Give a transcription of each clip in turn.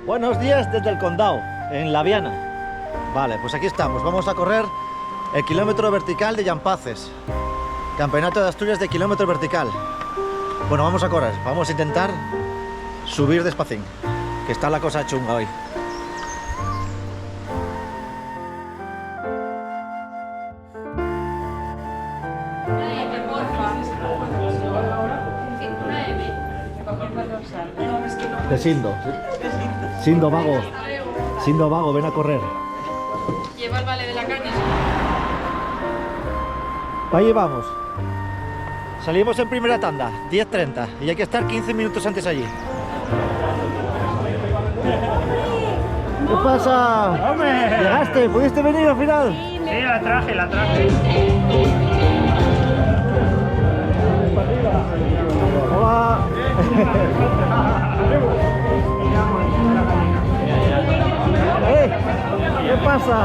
Buenos días desde el Condado, en La Viana. Vale, pues aquí estamos. Vamos a correr el kilómetro vertical de Llampaces. Campeonato de Asturias de kilómetro vertical. Bueno, vamos a correr. Vamos a intentar subir despacín, que está la cosa chunga hoy. De Sindo Vago. Sindo Vago, ven a correr. Lleva el vale de la carne. Ahí vamos. Salimos en primera tanda, 10:30, y hay que estar 15 minutos antes allí. ¿Qué pasa? ¡Hombre! ¿Llegaste? ¿Pudiste venir al final? Sí, la traje. Hola. ¿Qué pasa?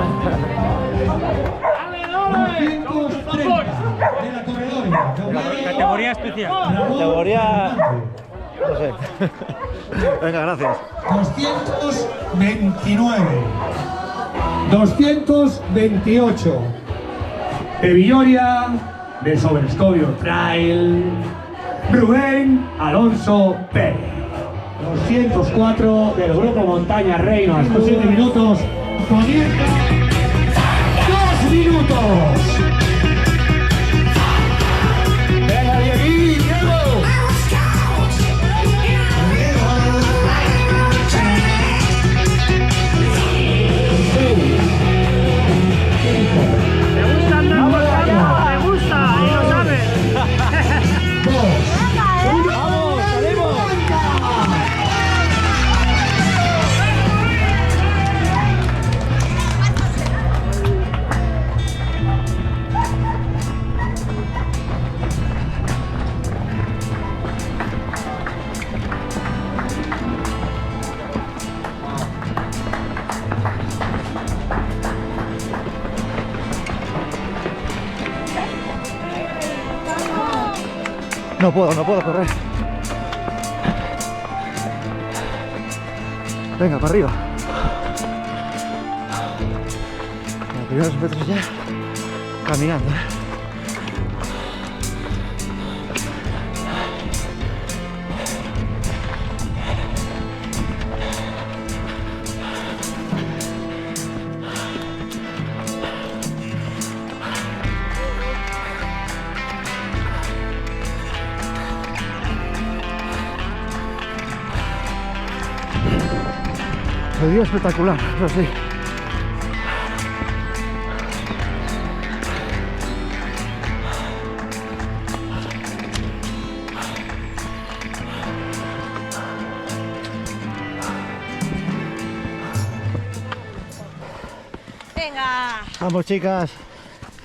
Categoría especial. Categoría... no sé. Venga, gracias. 229, 228 de Villoria, de Sobrescobio Trail, Rubén Alonso Pérez. 204 del grupo Montaña Reino, a estos 7 minutos, comienza 2 minutos. Venga, Diego. Me gusta, y lo sabes. ¡Vamos, salimos! No puedo correr. Venga, para arriba. Los primeros metros ya caminando. El día espectacular, eso sí. Venga, Vamos, chicas.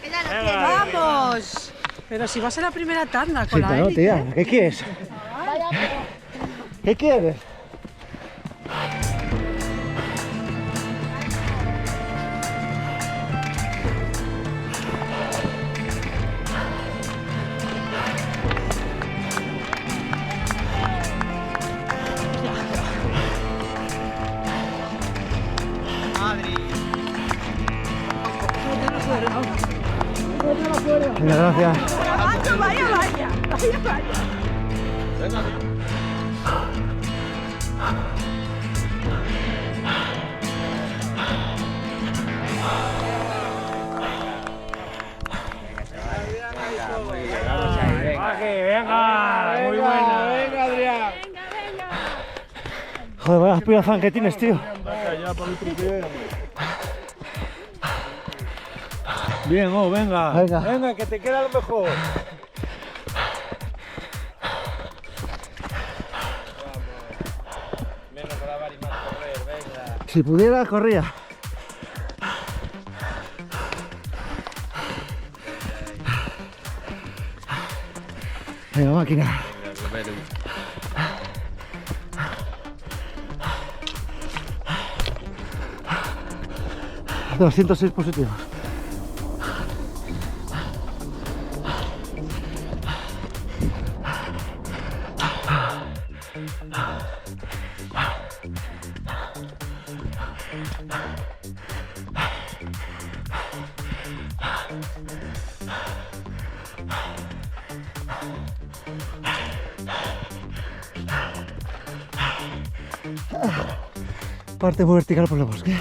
que ya lo tienes. ¡Vamos! Pero si vas a la primera tanda Sí, con la claro, élite. tía. ¿Qué quieres? ¿Qué quieres? Venga, gracias. Vaya. Venga, muy buena. Venga, Adrián. Joder, vaya aspiración que tienes, tío. Bien, venga. Venga. Venga, que te queda lo mejor. Menos grabar y más correr, venga. Si pudiera, corría. Venga, máquina. 206 positivos. Parte muy vertical por el bosque.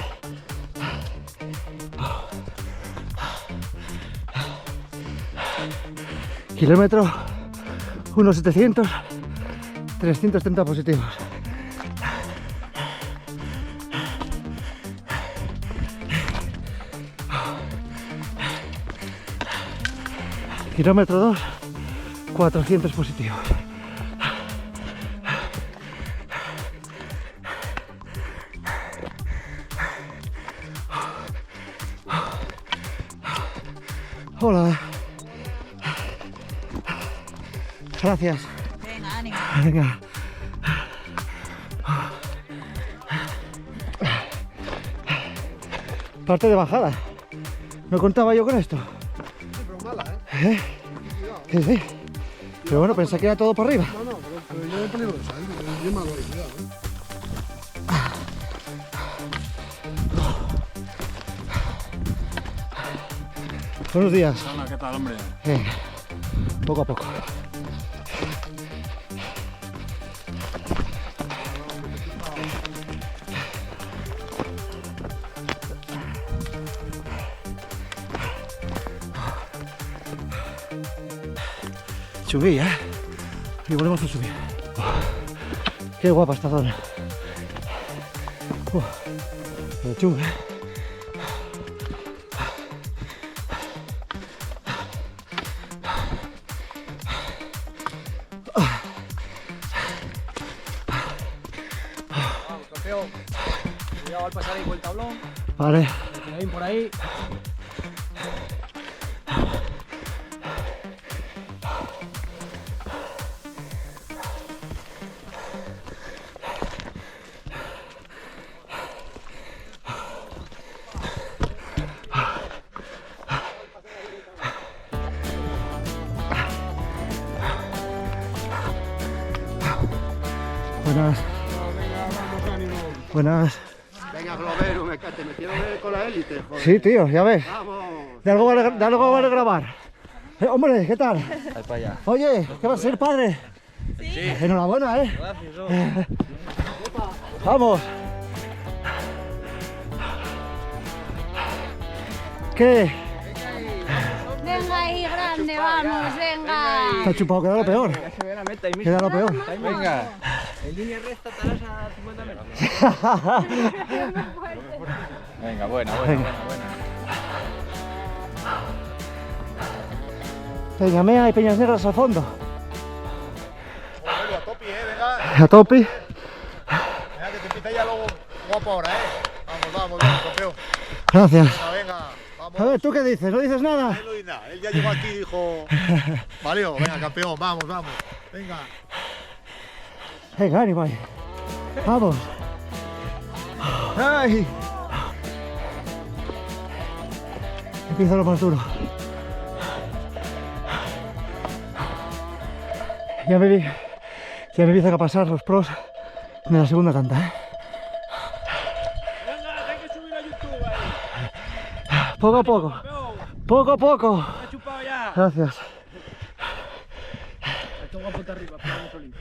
Kilómetro 1.700, 330 positivos. Kilómetro 2, 400 positivos. Hola. Gracias. Venga, ánimo. Venga. Parte de bajada. No contaba yo con esto. ¿Eh? Sí, sí. Pero bueno, pensé que era todo por arriba. No, pero yo es peligrosa, yo me hago cuidado, Buenos días. Hola, ¿qué tal, hombre? Poco a poco. Subí, ¿eh? Y volvemos a subir. Qué guapa esta zona. Pero chunga, ¿eh? Campeón, cuidado al pasar ahí por el tablón. Vale. Ahí por ahí. Buenas. Buenas. Venga, Globero, me quiero ver con la élite, joder. Sí, tío, ya ves. Vamos. De algo vale grabar. Hombre, ¿qué tal? Ahí para allá. Oye, ¿qué vas a ser padre? Sí. Enhorabuena, ¿eh? Gracias. Vamos. ¿Qué? Venga ahí, grande, vamos, venga. Te ha chupado, queda lo peor. Queda lo peor. Venga. En línea recta estarás a 50 metros. Venga, buena. Peñamea y Peñas Negras al fondo. A topi, venga. A topi. Venga, que te empieza ya luego guapo ahora, Vamos, campeón. Gracias. Venga, vamos. A ver, ¿tú qué dices? ¿No dices nada? Él no dice nada, él ya llegó aquí y dijo... Valió, venga, campeón, vamos. Venga. Venga, ánimo ahí. Vamos. ¡Ay! Empieza lo más duro. Ya me empiezan a pasar los pros de la segunda tanda, ¿eh? Venga, hay que subir a YouTube ahí. Poco a poco. Poco a poco. Me ha chupado ya. Gracias. Esto va a punta arriba, pero no solito.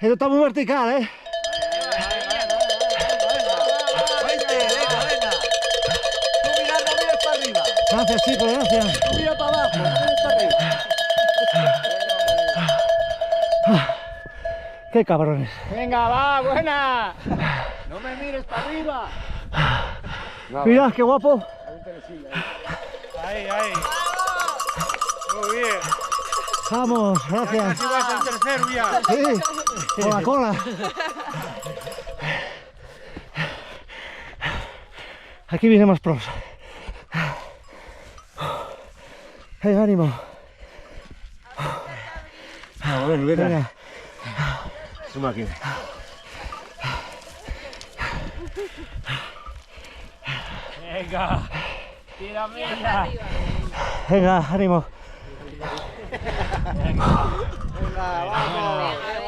Esto está muy vertical, ¿eh? Venga. Tú mires para arriba. Gracias, chicos, gracias. Tú mira para abajo, tú mires para arriba. ¡Qué cabrones! Venga, va, buena. No me mires para arriba. Mira, qué guapo. Ahí. Muy bien. Vamos, gracias. Casi vas al tercero ya. Sí, con la cola. Aquí viene más pros. Ánimo. Venga. Suma aquí. Venga. Tira. Venga, ánimo.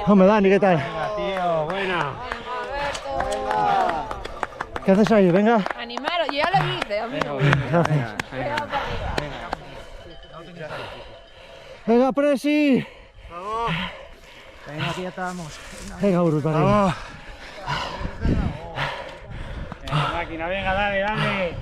Hombre, Dani, ¿qué tal? Tío, buena. ¿Qué haces ahí? Venga. Animaros, yo ya lo hice, amigo. Gracias. Venga, Presi. Venga, aquí ya estamos. Venga, Urus, para arriba. Venga, máquina, venga, dale, dale.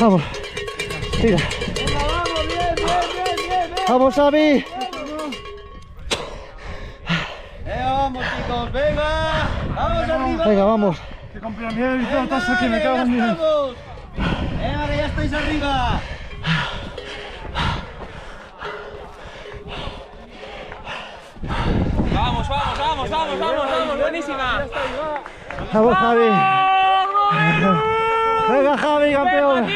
Vamos. Tira. Vamos, Xavi. Vamos, chicos, venga. Vamos arriba. Venga, vamos. Que con pirámide y todo tazo que me cago en Dios. Venga, que ya estáis arriba. Vamos, vamos, vamos, vamos, vamos, vamos, buenísima. Vamos, Javi. Venga, Javi, campeón.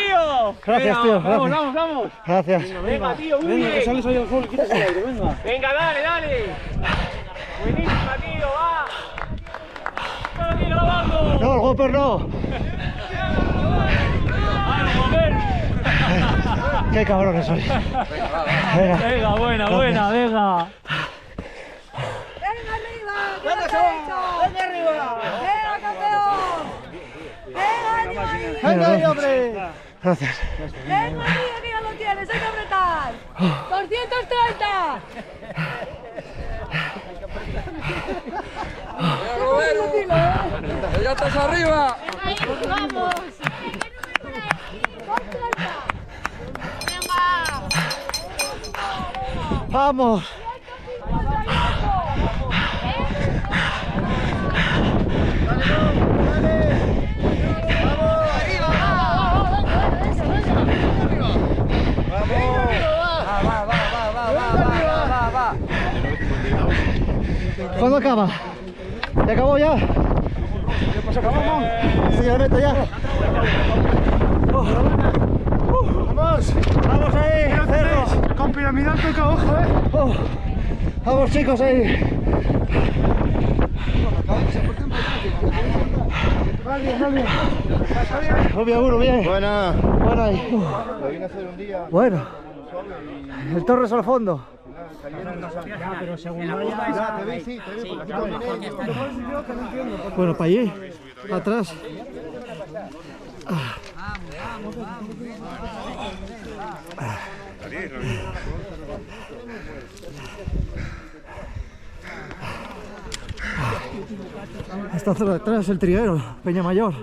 Gracias, tío. Vamos, Gracias. vamos, vamos. Gracias. Venga, tío, muy bien. Que sales ahí al sol y quitas el aire, venga. Venga, dale, dale. Buenísima, tío, va. Todo aquí grabando. No, el Hopper no. Qué cabrones soy. Venga. Venga, buena, buena, venga. ¡Venga arriba! ¡Venga arriba! ¡Venga, campeón! ¡Venga, Dani! Venga ahí, hombre. Gracias. ¡Venga, Dani, que ya lo tienes! ¡Hay que apretar! ¡230! ¡Ya estás arriba! ¡Venga, ahí, vamos! ¡Venga! Vamos. ¿Cuándo acaba? ¿Ya acabó ya? Pues acabamos. Sí, ya meto ya. ¡Vamos! Vamos ahí, cerro. Con piramidal toca ojo, Vamos, chicos, ahí. Muy bien, uno, bien. Buena. Bueno ahí. Lo vine a hacer un día. Bueno. El Torres al fondo. pero según vaya... Te vi, sí, te vi, porque aquí terminé. Bueno, para allí, atrás. Esta zona de atrás es el Triguero, Peñamayor.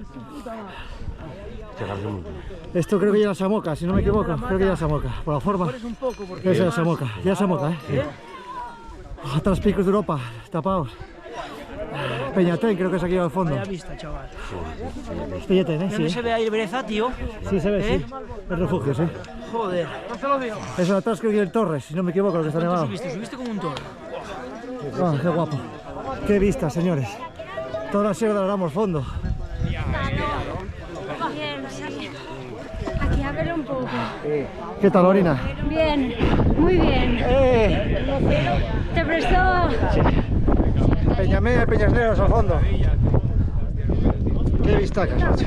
Esto creo que ya es Samoca, si no me equivoco, creo que ya es Samoca. Por la forma, es ya Samoca, ya es Samoca, Sí. Atrás Picos de Europa, tapados. Peñatén, creo que es aquí al fondo. Vaya vista, chaval. Peñatén, ¿Dónde sí. se ve ahí el Bereza, tío? Sí, se ve, sí. El refugio, sí. Joder. Eso de atrás creo que es el Torres, si no me equivoco, lo que está nevado. Subiste como un toro. Ah, qué guapo. Qué vista, señores. Toda la sierra de Ramos fondo. Bien, sí. Aquí a ver un poco. ¿Qué tal, Orina? Bien, muy bien. ¿Te prestó? Peñamé, Peñasneros al fondo. Qué vistacas, macho.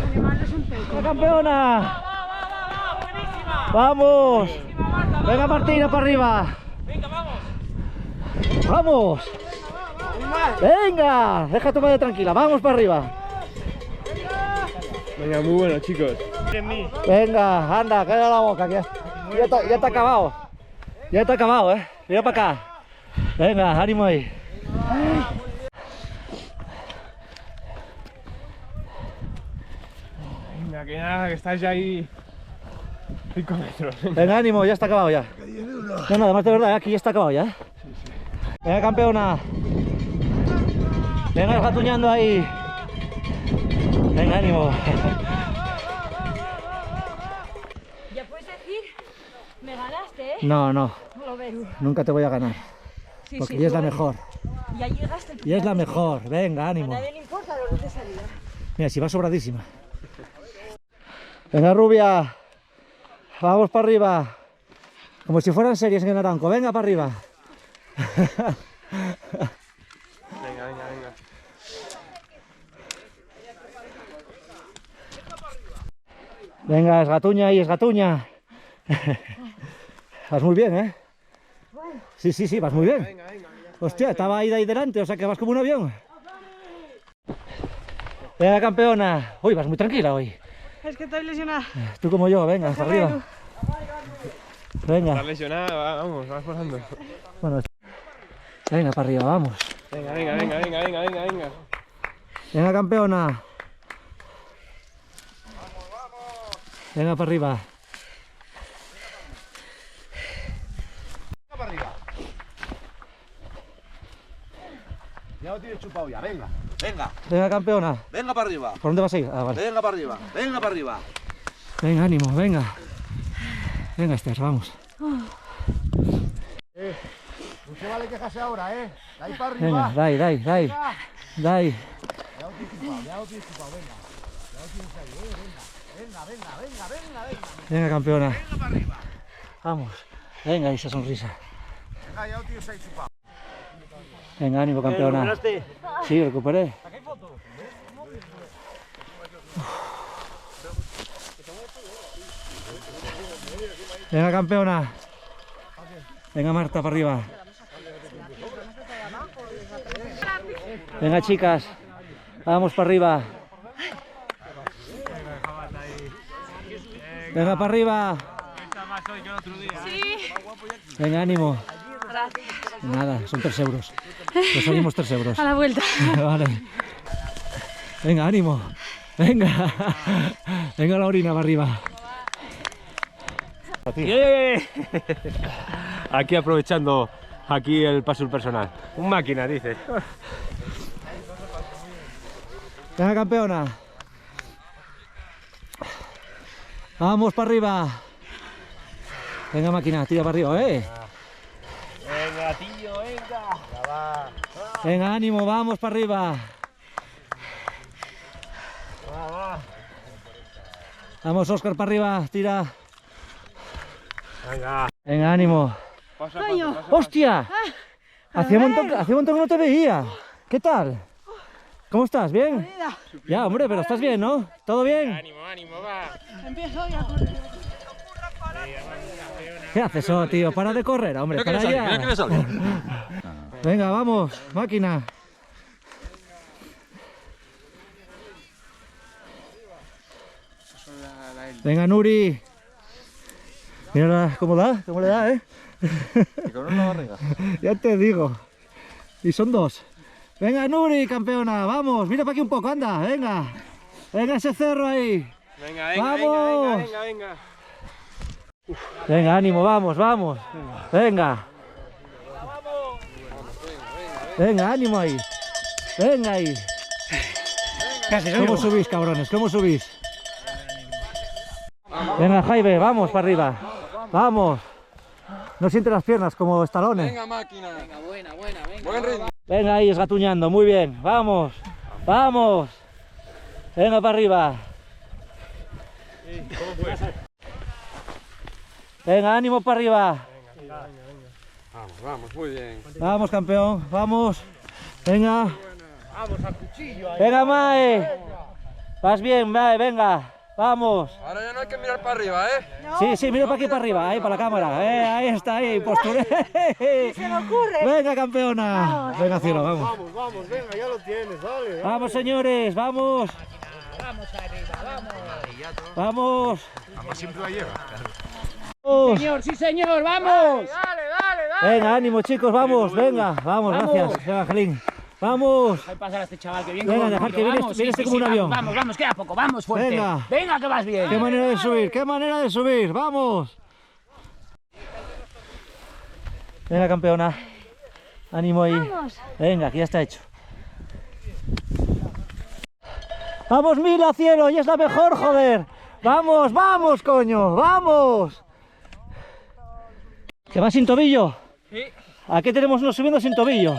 ¡La campeona! ¡Vamos! ¡Venga, Martina, para arriba! Venga, vamos. ¡Vamos! ¡Venga! Deja tu madre tranquila, vamos para arriba. Venga, muy bueno, chicos. Venga, anda, calla la boca, que ya está acabado. Ya está acabado, Mira para acá. Venga, ánimo ahí. Venga, que nada, que estáis ya ahí 5 metros. Venga, ánimo, ya está acabado ya. No, no, además de verdad, aquí ya está acabado ya. Venga, campeona. Venga, gatuñando ahí. Venga, ánimo. Ya puedes decir, me ganaste, ¿eh? No, no, Lo veo. nunca te voy a ganar. Sí, Porque sí, ella es la tú mejor. Ya llegaste. Y es la mejor. Venga, ánimo. A nadie le importa los de salida. Mira, si va sobradísima. Venga, rubia. Vamos para arriba. Como si fueran series en el Naranco. Venga, para arriba. Venga, venga, venga. Venga, es gatuña ahí, es gatuña. Vas muy bien, ¿eh? Sí, sí, sí, vas muy bien. Hostia, estaba ahí de ahí delante, o sea que vas como un avión. Venga, campeona. Uy, vas muy tranquila hoy. Es que estoy lesionada. Tú como yo, venga, hasta arriba. Venga. Estás lesionada, vamos, vas pasando. Bueno, venga, para arriba, vamos. Venga, venga, venga, venga, venga, venga, venga. Venga, campeona. Venga, para arriba. Venga para arriba. Ya lo tienes chupado ya, venga. Venga, Venga, campeona. venga para arriba. ¿Por dónde vas a ir? Ah, vale. Venga para arriba, venga para arriba. Venga, ánimo, venga. Venga, Esther, vamos. No se vale quejarse ahora, De ahí para arriba. Venga, dai, dai, dai. Dai. Ya lo tienes chupado, ya lo tienes chupado, venga. Ya lo tienes ahí, venga. Venga, venga, venga, venga, venga. Venga, campeona. Venga para arriba. Vamos. Venga, esa sonrisa. Venga, ya lo tienes ahí chupado. Venga, ánimo, campeona. Sí, recuperé. Venga, campeona. Venga, Marta, para arriba. Venga, chicas. Vamos para arriba. Venga, para arriba. Venga, ánimo. Nada, son 3 euros. Nos salimos 3 euros. A la vuelta. Vale. Venga, ánimo. Venga. Venga, la orina para arriba. Aquí aprovechando aquí el paso personal. Un máquina, dice. Venga, campeona. Vamos para arriba. Venga, máquina, tira para arriba, Venga, tío, venga. Venga, ánimo, vamos para arriba. Vamos, Óscar, para arriba, tira. Venga. Venga, ánimo. Pasa, Coño. ¡Hostia! Hacía un montón que no te veía. ¿Qué tal? ¿Cómo estás? ¿Bien? Ya, hombre, pero estás bien, ¿no? ¿Todo bien? Ánimo, ánimo, va. Empiezo ya. ¿Qué haces, tío? Para de correr, hombre. Para allá. Venga, vamos, máquina. Venga, Nuri. Mira cómo le da, Y con una barriga. Ya te digo. Y son 2. Venga, Nuri, campeona, vamos. Mira para aquí un poco, anda, venga. Venga, ese cerro ahí. Venga, venga, ¡Vamos! venga, venga, venga. Venga, ánimo, vamos, vamos. Venga. Venga, ánimo ahí. Venga ahí. ¿Cómo subís, cabrones? ¿Cómo subís? Venga, Jaime, vamos para arriba. Vamos. No siente las piernas como Stallone. Venga, máquina. Venga, buena, venga. Buen ritmo. Venga ahí, esgatuñando. Muy bien. Vamos. Vamos. Venga para arriba. Venga, ánimo para arriba. Vamos, muy bien. Vamos, campeón. Vamos. Venga. Venga, Mae. Vas bien, Mae. Venga. Vamos. Ahora ya no hay que mirar para arriba, Sí, sí, mira para aquí para arriba. Ahí para la cámara. Ahí está, ahí. Posturé. Se me ocurre. Venga, campeona. Venga, cielo, vamos. Vamos, venga, ya lo tienes, dale. Vamos, señores. Vamos. Vamos. Además siempre la lleva. Vamos. Señor, sí señor, vamos. Venga, ánimo, chicos, vamos. Venga, vamos, gracias. Venga, Angelín. Vamos. Deja pasar a este chaval que viene. Venga, como dejar bonito. que vienes- Vamos, vienes como un avión. Vamos, vamos, queda poco, vamos fuerte. Venga. Venga, que vas bien. Qué manera de subir, qué manera de subir. Vamos. Venga, campeona. Ánimo ahí. Vamos. Venga, que ya está hecho. Vamos, Mila, cielo, y es la mejor, joder. Vamos, vamos, coño, vamos. ¿Que va sin tobillo? Sí. ¿A qué tenemos unos subiendo sin tobillo?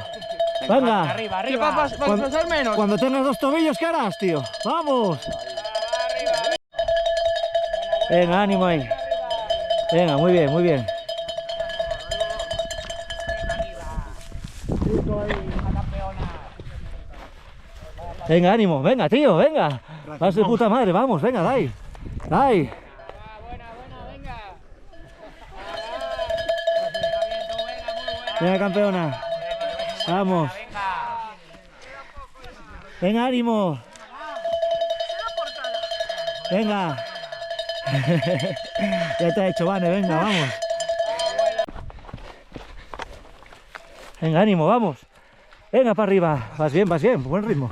Venga. Arriba, ¿Qué arriba. papas para pasar menos? Cuando tengas 2 tobillos, ¿qué harás, tío? ¡Vamos! Venga, ánimo ahí. Venga, muy bien, muy bien. Venga, ánimo, venga, tío, venga. Vas de puta madre, vamos, venga, dai. Dai. Venga, campeona. Vamos. Venga, ánimo. Venga. Ya te ha hecho, Vane, venga, vamos. Venga, ánimo, vamos. Venga, para arriba. Vas bien, buen ritmo.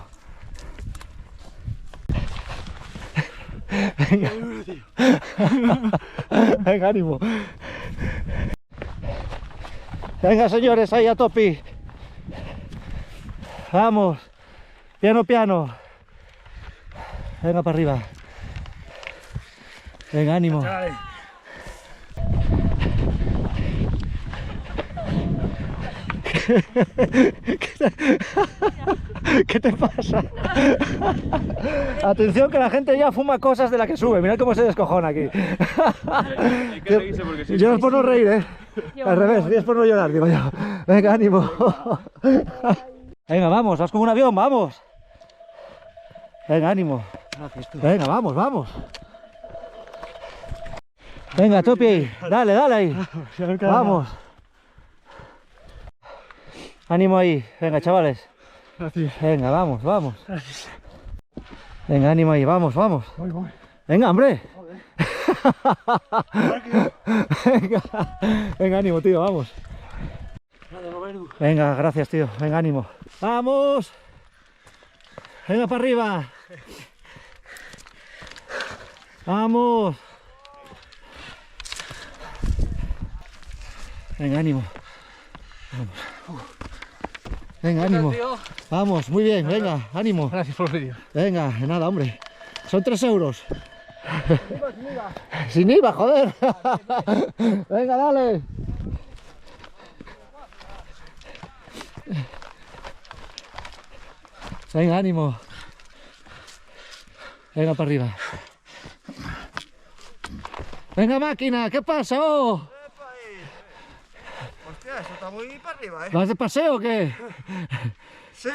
Venga. Venga, ánimo. Venga, señores, ahí a topi. Vamos. Piano, piano. Venga, para arriba. Venga, ánimo. ¿Qué te pasa? Atención que la gente ya fuma cosas de la que sube. Mirad cómo se descojona aquí. Yo no es por no reír, ¿eh? Al revés, es por no llorar, digo yo. Venga, ánimo. Venga, vamos, vas como un avión, vamos. Venga, ánimo. Venga, vamos, vamos. Venga, Topi, dale, dale ahí. Vamos. Ánimo ahí. Venga, chavales. Venga, vamos, vamos. Venga, ánimo ahí, vamos, vamos. Venga, hombre. Venga, venga, ánimo, tío, vamos. Venga, gracias, tío. Venga, ánimo. ¡Vamos! Venga, para arriba. ¡Vamos! Venga, ánimo. Vamos. Venga, ánimo. Vamos, muy bien, venga, ánimo. Gracias por el vídeo. Venga, de nada, hombre. Son 3 euros. Sin IVA, joder. Venga, dale. Venga, ánimo. Venga, para arriba. Venga, máquina, ¿qué pasa? Oh? Hostia, eso está muy para arriba, ¿eh? ¿Vas de paseo o qué? Sí.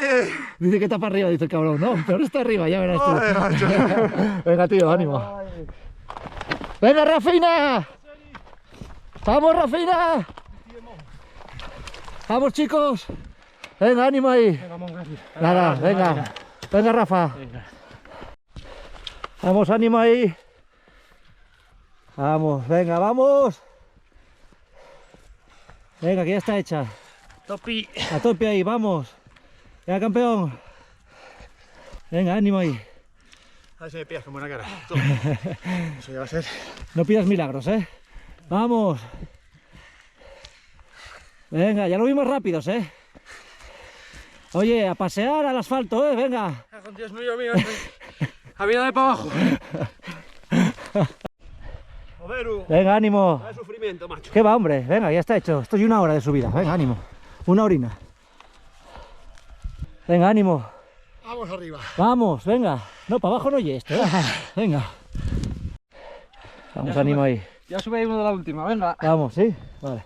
Dice que está para arriba, dice el cabrón. No, pero está arriba, ya verás tú. Joder, macho. Venga, tío, ánimo. ¡Venga, Rafina! ¡Vamos, Rafina! ¡Vamos, chicos! Venga, ánimo ahí. Nada, venga. Venga, Rafa. Vamos, ánimo ahí. Vamos, venga, vamos. Venga, que ya está hecha. Topi. A tope ahí, vamos. Venga, campeón. Venga, ánimo ahí. A ver si me pillas con buena cara. Eso ya va a ser. No pidas milagros, ¿eh? Vamos. Venga, ya lo vimos rápidos, ¿eh? Oye, a pasear al asfalto, ¿eh? Venga. Dios mío, mío. A mí dame para abajo. Venga, ánimo. Qué sufrimiento, macho. ¿Qué va, hombre? Venga, ya está hecho. Estoy 1 hora de subida. Venga, ánimo. 1 horina. Venga, ánimo. Vamos arriba. Vamos, venga. No, para abajo no oye esto, ¿eh? Venga. Vamos, ánimo ahí. Ya sube uno de la última, venga. Vamos, ¿sí? Vale.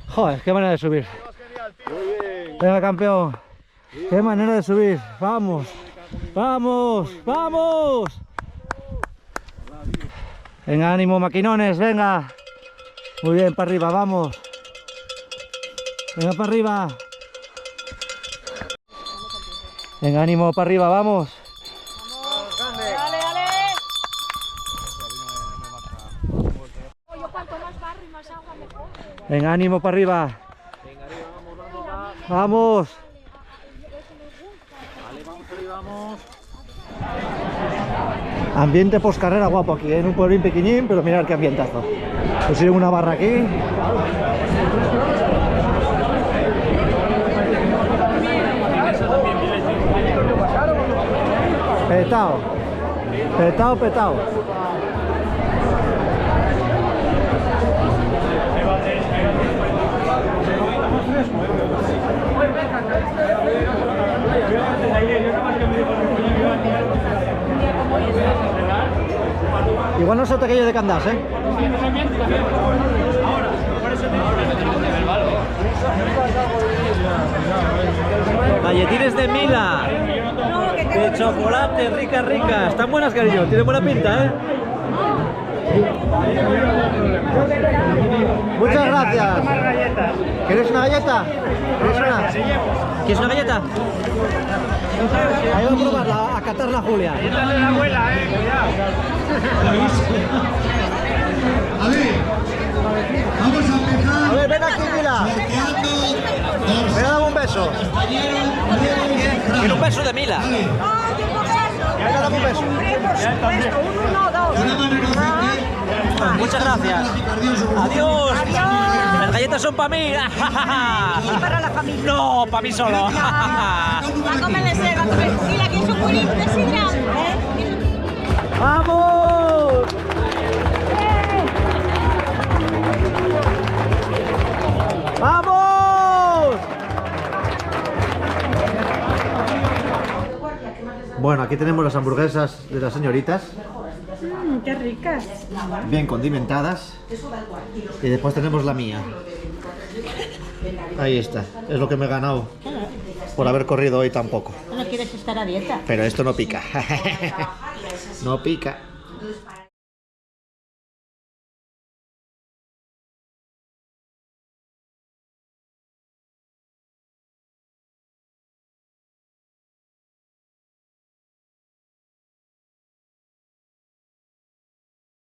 Joder, qué manera de subir. Venga, campeón. Qué manera de subir. Vamos. Vamos, vamos. Venga, ánimo, maquinones, venga. Muy bien, para arriba, vamos. Venga, para arriba. Venga, ánimo, para arriba, vamos. Dale, dale. Yo cuanto más barro y más agua mejor. Venga, ánimo, para arriba. Vamos. Ambiente poscarrera guapo aquí, ¿eh? En un pueblín pequeñín, pero mirad qué ambientazo. Pusieron una barra aquí. Petao. Petao, petao. pasote aquello de Candás, ¿eh? Galletines de Mila, de chocolate, rica, rica. Están buenas, cariño, tienen buena pinta, ¿eh? Muchas gracias. ¿Quieres una galleta? ¿Quieres una galleta? Ahí va a probarla, a catarla Julia. Esta es la abuela, cuidado. A ver, vamos a empezar. A ver, ven aquí, Mila. Ven a dar un beso. Quiero un beso de Mila. Ven a dar un beso. Muchas gracias. Adiós. Las galletas son para mí. Y para la familia. No, para mí solo. Va a comer de ser, va a comer. Mira, que es un culín presidente. ¡Vamos! ¡Vamos! Bueno, aquí tenemos las hamburguesas de las señoritas. Qué ricas. Bien condimentadas. Y después tenemos la mía. Ahí está. Es lo que me he ganado por haber corrido hoy tan poco. ¿No quieres estar a dieta? Pero esto no pica. No pica.